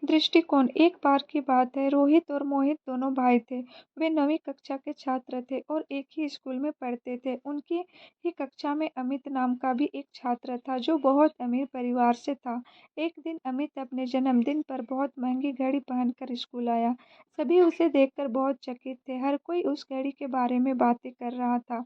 दृष्टिकोण। एक बार की बात है, रोहित और मोहित दोनों भाई थे। वे 9वीं कक्षा के छात्र थे और एक ही स्कूल में पढ़ते थे। उनकी ही कक्षा में अमित नाम का भी एक छात्र था जो बहुत अमीर परिवार से था। एक दिन अमित अपने जन्मदिन पर बहुत महंगी घड़ी पहनकर स्कूल आया। सभी उसे देखकर बहुत चकित थे। हर कोई उस घड़ी के बारे में बातें कर रहा था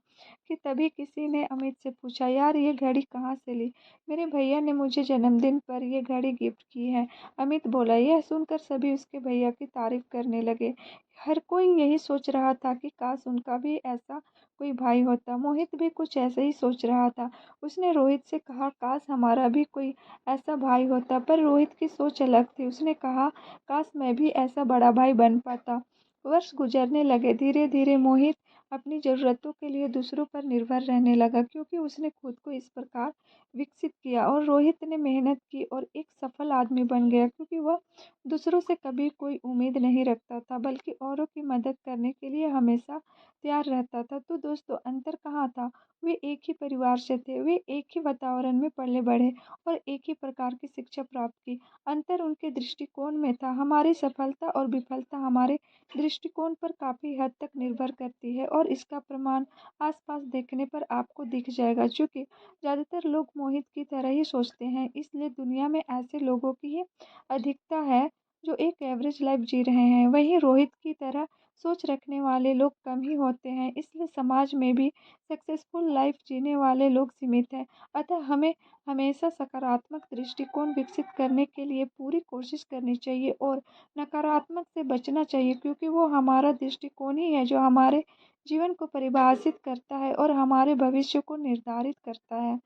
कि तभी किसी ने अमित से पूछा, यार ये घड़ी कहाँ से ली? मेरे भैया ने मुझे जन्मदिन पर ये घड़ी गिफ्ट की है, अमित बोला। यह सुनकर सभी उसके भैया की तारीफ करने लगे। हर कोई यही सोच रहा था कि काश उनका भी ऐसा कोई भाई होता। मोहित भी कुछ ऐसा ही सोच रहा था। उसने रोहित से कहा, काश हमारा भी कोई ऐसा भाई होता। पर रोहित की सोच अलग थी। उसने कहा, काश मैं भी ऐसा बड़ा भाई बन पाता। वर्ष गुजरने लगे। धीरे धीरे मोहित अपनी ज़रूरतों के लिए दूसरों पर निर्भर रहने लगा, क्योंकि उसने खुद को इस प्रकार विकसित किया। और रोहित ने मेहनत की और एक सफल आदमी बन गया, क्योंकि वह दूसरों से कभी कोई उम्मीद नहीं रखता था, बल्कि औरों की मदद करने के लिए हमेशा तैयार रहता था। तो दोस्तों, अंतर कहाँ था? वे एक ही परिवार से थे, वे एक ही वातावरण में पले बढ़े और एक ही प्रकार की शिक्षा प्राप्त की। अंतर उनके दृष्टिकोण में था। हमारी सफलता और विफलता हमारे दृष्टिकोण पर काफी हद तक निर्भर करती है, और इसका प्रमाण आसपास देखने पर आपको दिख जाएगा। चूंकि ज्यादातर लोग मोहित की तरह ही सोचते हैं, इसलिए दुनिया में ऐसे लोगों की ही अधिकता है जो एक एवरेज लाइफ जी रहे हैं। वहीं रोहित की तरह सोच रखने वाले लोग कम ही होते हैं, इसलिए समाज में भी सक्सेसफुल लाइफ जीने वाले लोग सीमित हैं। अतः हमें हमेशा सकारात्मक दृष्टिकोण विकसित करने के लिए पूरी कोशिश करनी चाहिए और नकारात्मक से बचना चाहिए, क्योंकि वो हमारा दृष्टिकोण ही है जो हमारे जीवन को परिभाषित करता है और हमारे भविष्य को निर्धारित करता है।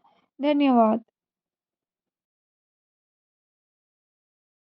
धन्यवाद।